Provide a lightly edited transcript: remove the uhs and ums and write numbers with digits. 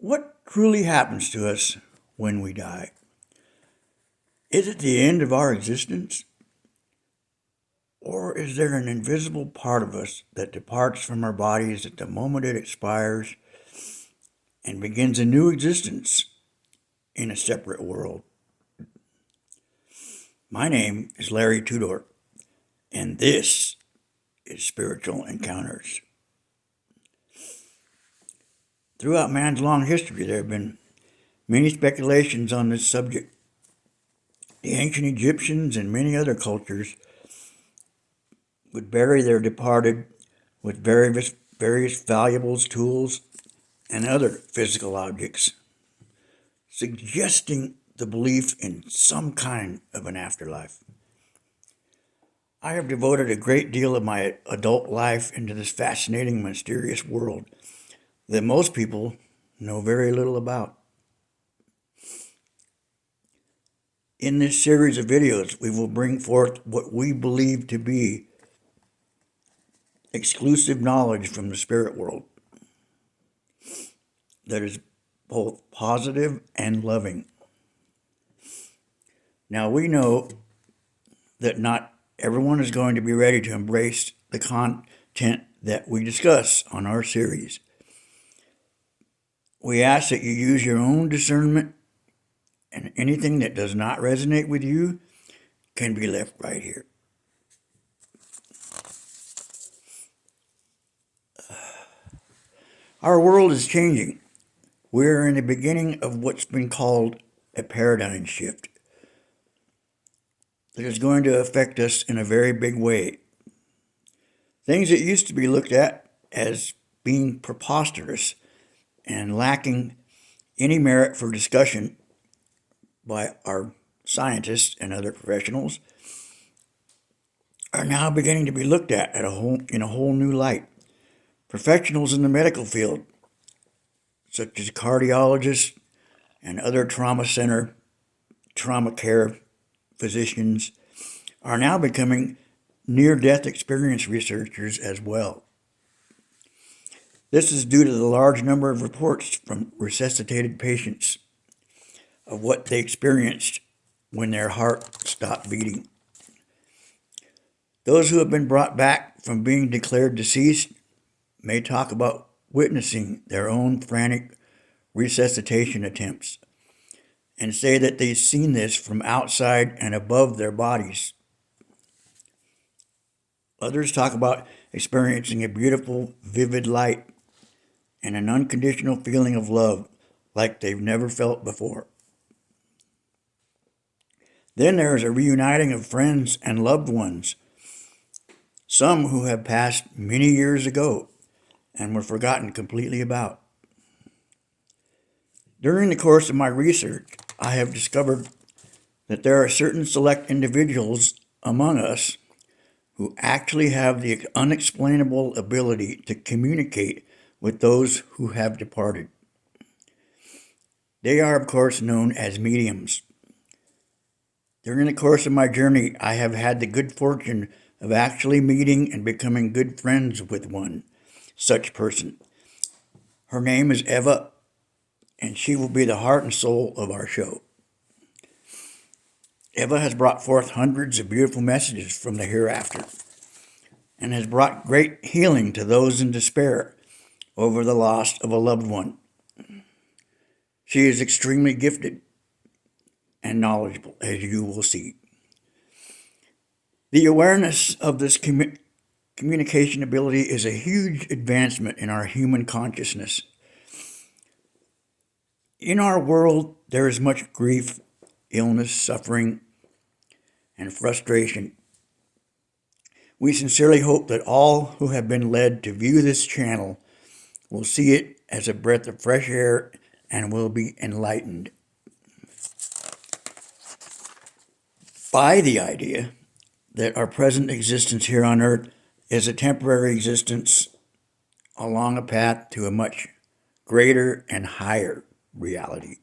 What truly happens to us when we die? Is it the end of our existence? Or is there an invisible part of us that departs from our bodies at the moment it expires and begins a new existence in a separate world? My name is Larry Tudor, and this is Spiritual Encounters. Throughout man's long history, there have been many speculations on this subject. The ancient Egyptians and many other cultures would bury their departed with various valuables, tools, and other physical objects, suggesting the belief in some kind of an afterlife. I have devoted a great deal of my adult life into this fascinating, mysterious world that most people know very little about. In this series of videos, we will bring forth what we believe to be exclusive knowledge from the spirit world that is both positive and loving. Now, we know that not everyone is going to be ready to embrace the content that we discuss on our series. We ask that you use your own discernment, and anything that does not resonate with you can be left right here. Our world is changing. We're in the beginning of what's been called a paradigm shift that is going to affect us in a very big way. Things that used to be looked at as being preposterous and lacking any merit for discussion by our scientists and other professionals are now beginning to be looked at in a whole new light. Professionals in the medical field, such as cardiologists and other trauma care physicians, are now becoming near-death experience researchers as well. This is due to the large number of reports from resuscitated patients of what they experienced when their heart stopped beating. Those who have been brought back from being declared deceased may talk about witnessing their own frantic resuscitation attempts and say that they've seen this from outside and above their bodies. Others talk about experiencing a beautiful, vivid light and an unconditional feeling of love like they've never felt before. Then there is a reuniting of friends and loved ones, some who have passed many years ago and were forgotten completely about. During the course of my research, I have discovered that there are certain select individuals among us who actually have the unexplainable ability to communicate with those who have departed. They are, of course, known as mediums. During the course of my journey, I have had the good fortune of actually meeting and becoming good friends with one such person. Her name is Eva, and she will be the heart and soul of our show. Eva has brought forth hundreds of beautiful messages from the hereafter and has brought great healing to those in despair over the loss of a loved one. She is extremely gifted and knowledgeable, as you will see. The awareness of this communication ability is a huge advancement in our human consciousness. In our world, there is much grief, illness, suffering, and frustration. We sincerely hope that all who have been led to view this channel will see it as a breath of fresh air and will be enlightened by the idea that our present existence here on earth is a temporary existence along a path to a much greater and higher reality.